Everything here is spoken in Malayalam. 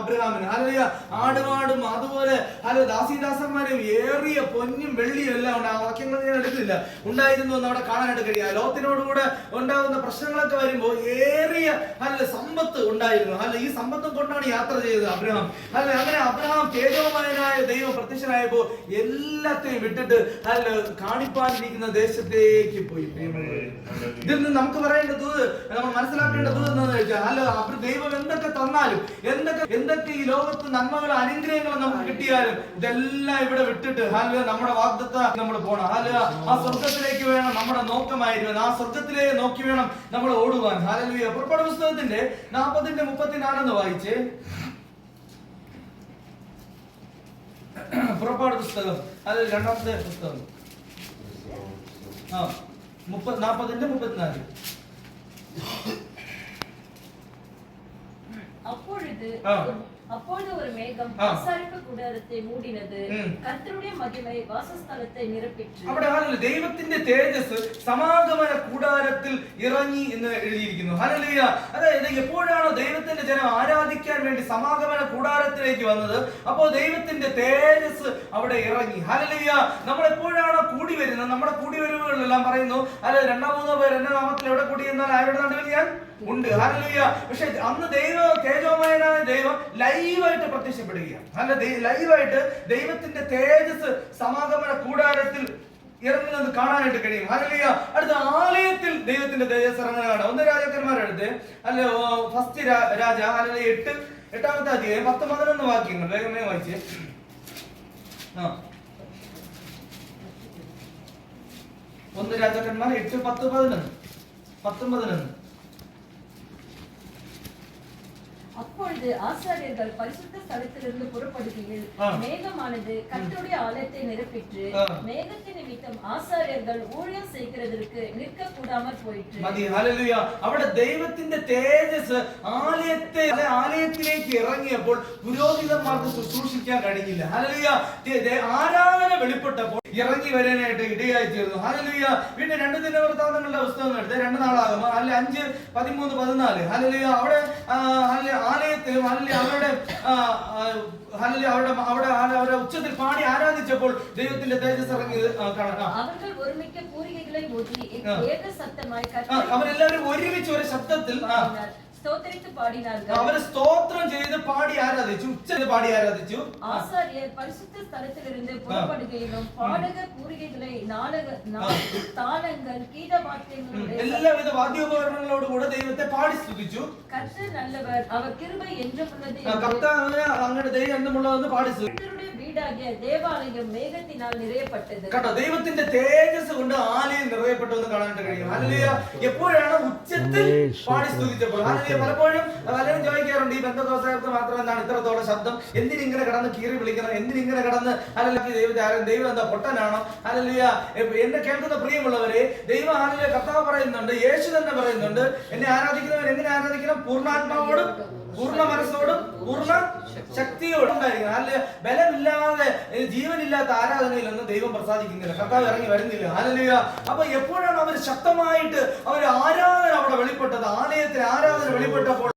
അബ്രഹാമിന്. ഹല്ലേലൂയ. ആടുമാടും അതുപോലെ ദാസീദാസന്മാരും ഏറിയ പൊന്നും വെള്ളിയും എല്ലാം ഉണ്ട്. ആ വാക്യങ്ങൾ ഞാൻ എടുക്കില്ല, ഉണ്ടായിരുന്നു എന്ന് അവിടെ കാണാനായിട്ട് കഴിയുക. ലോകത്തിനോടുകൂടെ ഉണ്ടാകുന്ന പ്രശ്നങ്ങളൊക്കെ വരുമ്പോൾ ഏറിയ സമ്പത്ത് ഉണ്ടായിരുന്നു. ഈ സമ്പത്തും കൊണ്ടാണ് യാത്ര ചെയ്തത് അബ്രഹാം. അങ്ങനെ അബ്രഹാം തേജോമയനായ ദൈവം പ്രത്യക്ഷനായപ്പോ എല്ലാത്തെയും വിട്ടിട്ട് കാണിപ്പാനിരിക്കുന്ന ദേശത്തേക്ക് പോയി. ഇതിൽ നിന്ന് നമുക്ക് പറയേണ്ട ദൂത്, നമ്മൾ മനസ്സിലാക്കേണ്ട ദൂത് എന്താണെന്ന് വെച്ചാൽ, ദൈവം എന്തൊക്കെ തന്നാലും എന്തൊക്കെ ഈ ലോകത്ത് നന്മകളും അനുഗ്രഹങ്ങളും നമുക്ക് കിട്ടിയാലും ഇതെല്ലാം ഇവിടെ വിട്ടിട്ട് നമ്മുടെ വാഗ്ദത്തം നമ്മൾ പോണം. ആ സ്വർഗത്തിലേക്ക് വേണം നമ്മുടെ നോക്കമായിരുന്നു. ആ സ്വർഗത്തിലേക്ക് നോക്കി വേണം നമ്മൾ ഓടുവാൻ. ഹല്ലേലൂയ. പുറപ്പാട് പുസ്തകത്തിന്റെ 40:34 വായിച്ചേ. പുറപ്പാട് പുസ്തകം, അത് രണ്ടാമത്തെ പുസ്തകം, 40:34. அப்பொழுது ஒரு மேகம் ஆசாரிப்பு கூடாரத்தை மூடினது, கர்த்தருடைய மகிமை வாசஸ்தலத்தை நிரப்பிற்று. അവിടെ ദൈവത്തിന്റെ തേജസ് സമാഗമന കൂടാരത്തിൽ ഇറങ്ങി എന്ന് എഴുതിയിരിക്കുന്നു. ഹല്ലേലൂയ. അതായത് എപ്പോഴാണോ ദൈവത്തിന്റെ ജനം ആരാധിക്കാൻ വേണ്ടി സമാഗമന കൂടാരത്തിലേക്ക് വന്നത്, അപ്പോൾ ദൈവത്തിന്റെ തേജസ് അവിടെ ഇറങ്ങി. ഹല്ലേലൂയ. നമ്മൾ എപ്പോഴാണോ കൂടി വരുന്നത്, നമ്മുടെ കൂടിവരവുകളെല്ലാം പറയുന്നു, അല്ലെ 2-3 പേർ എന്റെ നാമത്തിൽ എവിടെ കൂടി എന്നാൽ ആരുടെ നടുവിൽ ഞാൻ ഉണ്ട്. ഹല്ലേലൂയ. പക്ഷെ അന്ന് തേജോമയനായ ദൈവം ലൈവായിട്ട് പ്രത്യക്ഷപ്പെടുകയാണ്. ലൈവായിട്ട് ദൈവത്തിന്റെ തേജസ് സമാഗമന കൂടാരത്തിൽ ഇറങ്ങുന്നത് കാണാനായിട്ട് കഴിയും. ഹല്ലേലൂയ. അടുത്ത ആലയത്തിൽ ദൈവത്തിന്റെ തേജസ് ഇറങ്ങുന്നതാണ്. 1 രാജാക്കന്മാരെടുത്ത് ഫസ്റ്റ് രാജ 8-ാമത്തെ അധ്യായം 10-11 വാക്യങ്ങൾ വേഗമേ വായിച്ചേ. 1 രാജാക്കന്മാർ 8-10-11. அப்பொழுது ஆசாரியர்கள் பரிசுத்த ஸ்தலத்திலிருந்து புறப்படுகையில் மேகமானது கர்த்தருடைய ஆலயத்தை நிரப்பிற்று. மேகத்தின் நிமித்தம் ஆசாரியர்கள் ஊழியம் செய்கிறதற்கு நிற்க கூடாமல் போயிற்று. ഹല്ലേലൂയ. അവിടെ ദൈവത്തിന്റെ തേജസ് ആലയത്തിലേക്ക് ഇറങ്ങിയപ്പോൾ പുരോഹിതന്മാർക്ക് ശുശ്രൂഷിക്കാൻ കഴിഞ്ഞില്ല. ഹല്ലേലൂയ. ആരാധന വെളിപ്പെട്ടപ്പോൾ ഇറങ്ങി വരാനായിട്ട് ഇടയായി തീർന്നു. ഹല്ലേലൂയ. പിന്നെ 2 ദിനവൃത്താന്തങ്ങളുടെ പുസ്തകം എടുത്ത് 2 നാളാകും 5:13-14. ഹല്ലേലൂയ. അവിടെ ആലയത്തിലും അവരുടെ ഉച്ചത്തിൽ പാടി ആരാധിച്ചപ്പോൾ ദൈവത്തിന്റെ തേജസ് ഇറങ്ങിയത് കാണാം. അവരെല്ലാവരും ഒരുമിച്ച് ഒരു ശബ്ദത്തിൽ അവര് സ്തോത്രം ചെയ്ത് പാടി ആരാധിച്ചു, ഉച്ചത്തിൽ പാടി ആരാധിച്ചു. ஆசாரியர் பரிசுத்த ஸ்தலத்திலிருந்து புறப்படுகையிலும் பாடகர் பூரிகைகளை தாளங்கள் கீதவாத்தியங்களோடு എല്ലാവിധ വാദ്യോപകരണങ്ങളോടുകൂടെ ദൈവത്തെ പാടി സ്തുതിച്ചു. കർത്താവ് നല്ലവർ, അവർ കൃപ என்றுமுள்ளது. കർത്താവ് അങ്ങയുടെ ദയ എന്നുമുള്ളതെന്ന് പാടി സ്തുതിച്ചു. ദേവാലയം മേഘത്തിനാൽ നിറയപ്പെട്ടത്. കേട്ടോ, ദൈവത്തിന്റെ തേജസ് കൊണ്ട് ആലയം നിറയപ്പെട്ടതെന്ന് കാണാനായിട്ട് കഴിയും. ഹല്ലേലൂയ. എപ്പോഴാണ് ഉച്ചത്തിൽ പാടി സ്തുതിച്ചപ്പോൾ. ഹല്ലേലൂയ. പലപ്പോഴും പലരും ചോദിക്കാറുണ്ട്, ഈ പെന്തക്കോസ്തുകാർക്ക് മാത്രം എന്താണ് ഇത്രത്തോളം ശബ്ദം, എന്തിനിങ്ങനെ കിടന്ന് കീറി വിളിക്കണം, എന്തിനിങ്ങനെ കിടന്ന് ദൈവം എന്താ പൊട്ടനാണോ? ഹല്ലേലൂയ. എന്നെ കേൾക്കുന്ന പ്രിയമുള്ളവരെ, ദൈവം ഹല്ലേലൂയ കർത്താവ് പറയുന്നുണ്ട്, യേശു തന്നെ പറയുന്നുണ്ട്, എന്നെ ആരാധിക്കുന്നവർ എങ്ങനെ ആരാധിക്കണം? പൂർണ്ണാത്മാവോടും പൂർണ്ണ മനസ്സോടും പൂർണ്ണ ശക്തിയോടും ഉണ്ടായിരിക്കണം. അല്ലെ ബലമില്ലാതെ ജീവനില്ലാത്ത ആരാധനയിലൊന്നും ദൈവം പ്രസാദിക്കുന്നില്ല, കർത്താവ് ഇറങ്ങി വരുന്നില്ല. ഹല്ലേലൂയ. അപ്പൊ എപ്പോഴാണ് അവർ ശക്തമായിട്ട് ആരാധന അവിടെ വെളിപ്പെട്ടത്, ആലയത്തിൽ ആരാധന വെളിപ്പെട്ടപ്പോൾ